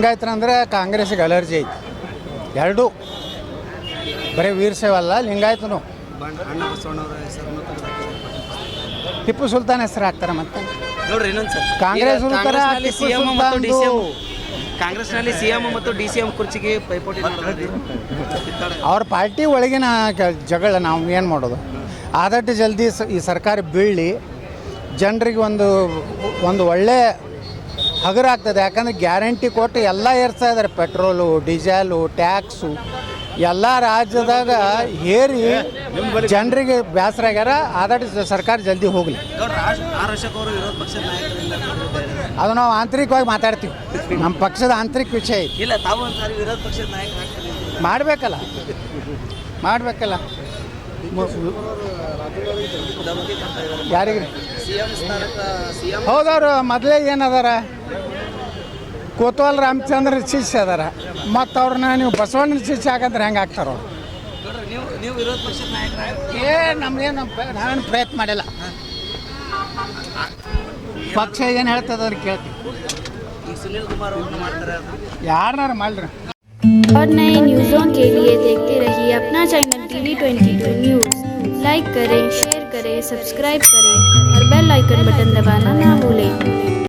ಲಿಂಗಾಯತರಂದ್ರೆ ಕಾಂಗ್ರೆಸ್ಸಿಗೆ ಅಲರ್ಜಿ ಐತಿ ಎರಡೂ ಬರೀ ವೀರಶೈವಲ್ಲ ಲಿಂಗಾಯತನು ಅಣ್ಣ ಬಸವಣ್ಣವರ ಹೆಸರನ್ನು ಟಿಪ್ಪು ಸುಲ್ತಾನ್ ಹೆಸರು ಹಾಕ್ತಾರೆ ಮತ್ತೆ ನೋಡ್ರಿ ಇನ್ನೊಂದು ಸರ್ ಕಾಂಗ್ರೆಸ್ ಉತ್ತರ ಸಿಎಂ ಮತ್ತು ಡಿಸಿಎಂ ಕಾಂಗ್ರೆಸ್ನಲ್ಲಿ ಸಿಎಂ ಮತ್ತು ಡಿಸಿಎಂ ಕುರ್ಚಿಗೆ ಪೈಪೋಟಿ ಅವ್ರ ಪಾರ್ಟಿ ಒಳಗಿನ ಜಗಳ ನಾವು ಏನು ಮಾಡೋದು ಆದಷ್ಟು ಜಲ್ದಿ ಈ ಸರ್ಕಾರ ಬೀಳಿ ಜನರಿಗೆ ಒಂದು ಒಳ್ಳೆ ಹಗುರ ಆಗ್ತದೆ. ಯಾಕಂದರೆ ಗ್ಯಾರಂಟಿ ಕೊಟ್ಟು ಎಲ್ಲ ಏರ್ಸ್ತಾ ಇದ್ದಾರೆ, ಪೆಟ್ರೋಲು ಡೀಸೆಲು ಟ್ಯಾಕ್ಸು ಎಲ್ಲ ರಾಜ್ಯದಾಗ ಹೇರಿ ಜನರಿಗೆ ಬೇಸರ ಆಗ್ಯಾರ. ಆದಷ್ಟು ಸರ್ಕಾರ ಜಲ್ದಿ ಹೋಗಲಿ. ಅದು ನಾವು ಆಂತರಿಕವಾಗಿ ಮಾತಾಡ್ತೀವಿ, ನಮ್ಮ ಪಕ್ಷದ ಆಂತರಿಕ ವಿಷಯ ಐತಿ. ಇಲ್ಲ ತಾವು ವಿರೋಧ ಪಕ್ಷದ ನಾಯಕರು ಮಾಡಬೇಕಲ್ಲ ಯಾರಿಗೆ ಹೌದವ್ರು ಮೊದಲೇ ಏನದಾರ ಕೋತ್ವಾಲ್ ರಾಮಚಂದ್ರ ಶಿಷ್ಯ ಅದಾರ, ಮತ್ತು ಅವ್ರನ್ನ ನೀವು ಬಸವಣ್ಣನ ಶಿಷ್ಯ ಹಾಕಂದ್ರೆ ಹೆಂಗೆ ಆಗ್ತಾರೋ. ನೀವು ವಿರೋಧ ಪಕ್ಷದ ನಾಯಕರು ನಮ್ಗೇನು ನಾವೇನು ಪ್ರಯತ್ನ ಮಾಡಿಲ್ಲ. ಪಕ್ಷ ಏನು ಹೇಳ್ತದ ಅವ್ರಿಗೆ ಕೇಳ್ತೀವಿ. ಈಗ ಸುನೀಲ್ ಕುಮಾರ್ ಅವ್ರನ್ನ ಮಾಡ್ತಾರೆ, ಯಾರನ್ನಾರು ಮಾಡ್ರಿ. और नए न्यूज़ों के लिए देखते रहिए अपना चैनल TV22 न्यूज़। लाइक करें, शेयर करें, सब्सक्राइब करें और बेल आइकन बटन दबाना ना भूलें।